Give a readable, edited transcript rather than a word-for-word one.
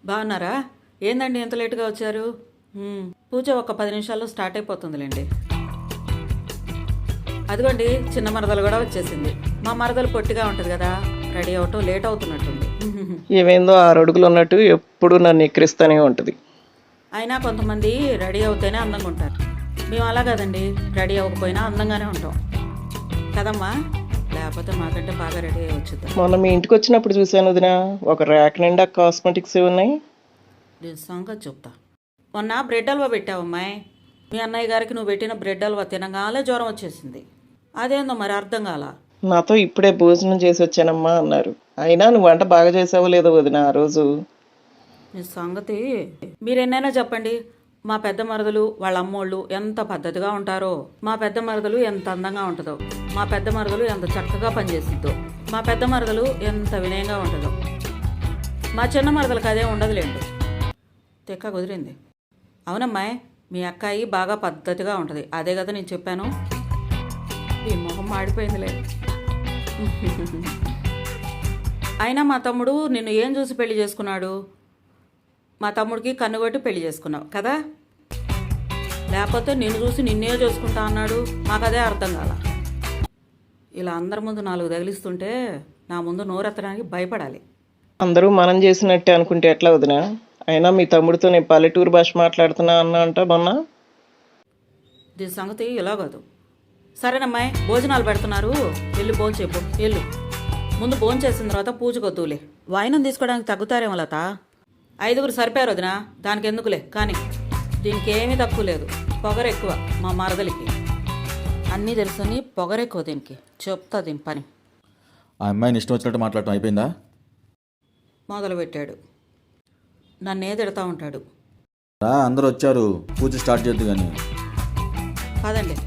బాగున్నారా? ఏందండి ఎంత లేటుగా వచ్చారు? పూజ ఒక 10 నిమిషాల్లో స్టార్ట్ అయిపోతుందిలేండి. అదిగోండి చిన్న మరదలు కూడా వచ్చేసింది. మా మరదలు పొట్టిగా ఉంటుంది కదా, రెడీ అవటం లేట్ అవుతున్నట్టుంది. ఏమైందో 6 అడుగులు ఉన్నట్టు ఎప్పుడు నన్ను ఎక్కిరిస్తూనే ఉంటుంది. అయినా కొంతమంది రెడీ అవుతేనే అందంగా ఉంటారు. మేము అలా కదండి, రెడీ అవ్వకపోయినా అందంగానే ఉంటాం కదమ్మా. లేకపోతే మాకంటే బాగా రెడీ అయ్యి వచ్చుద్దాం. మొన్న మీ ఇంటికి వచ్చినప్పుడు చూశాను వదిన, ఒక ర్యాక్ నిండా కాస్మెటిక్స్ ఉన్నాయి. దీని సంగతి చెప్తా. మొన్న బ్రెడ్ హల్వా పెట్టావమ్మాయి. మీ అన్నయ్య గారికి నువ్వు పెట్టిన బ్రెడ్ హల్వా తినగానే జ్వరం వచ్చేసింది. అదేందో మరి అర్థం కాల. నాతో ఇప్పుడే భోజనం చేసి వచ్చానమ్మా అన్నారు. అయినా నువ్వు వంట బాగా చేసావో లేదో వదిన ఆ రోజు. మీ సంగతి మీరెన్నైనా చెప్పండి. మా పెద్ద మరదలు వాళ్ళ అమ్మోళ్ళు ఎంత పద్ధతిగా ఉంటారో, మా పెద్ద మరదలు ఎంత అందంగా ఉంటుందో, మా పెద్ద మరదలు ఎంత చక్కగా పనిచేసిద్దో, మా పెద్ద మరదలు ఎంత వినయంగా ఉంటుందో. మా చిన్న మరదలకు అదే ఉండదులేండి, తెక్క కుదిరింది. అవునమ్మాయి, మీ అక్కాయి బాగా పద్ధతిగా ఉంటుంది, అదే కదా నేను చెప్పాను. ఈ మొహం మాడిపోయిందిలే. అయినా మా తమ్ముడు నిన్ను ఏం చూసి పెళ్లి చేసుకున్నాడు? మా తమ్ముడికి కన్నుగొట్టి పెళ్లి చేసుకున్నావు కదా, లేకపోతే నిన్ను చూసి నిన్నే చేసుకుంటా అన్నాడు. మాకు అదే అర్థం కాల. ఇలా అందరి ముందు 4 తగిలిస్తుంటే నా ముందు నోరెత్తడానికి భయపడాలి. అందరూ మనం చేసినట్టే అనుకుంటే ఎట్లా వదిన? అయినా మీ తమ్ముడితో నేను పల్లెటూరు భాష మాట్లాడుతున్నా అన్నా అంట మొన్న. దీని సంగతి ఇలా కాదు. సరేనమ్మాయి, భోజనాలు పెడుతున్నారు, వెళ్ళి భోజనం చెప్పు. వెళ్ళు, ముందు భోజనం చేసిన తర్వాత పూజకొద్దులే. వాయినం తీసుకోవడానికి తగ్గుతారేమో లత. 5గురు సరిపోయారు వదినా, దానికి ఎందుకులే. కానీ దీనికి ఏమీ తక్కువ లేదు, పొగరెక్కువ మా మరదలికి. అన్నీ తెలుసుని పొగరెక్కువ దీనికి. చెప్తా దీని పని. ఆ అమ్మాయిని ఇష్టం వచ్చినట్టు మాట్లాడటం అయిపోయిందా? మొదలుపెట్టాడు, నన్నే తిడతా ఉంటాడు. అందరూ వచ్చారు, పూజ స్టార్ట్ చేద్దు కానీ. కాదండి.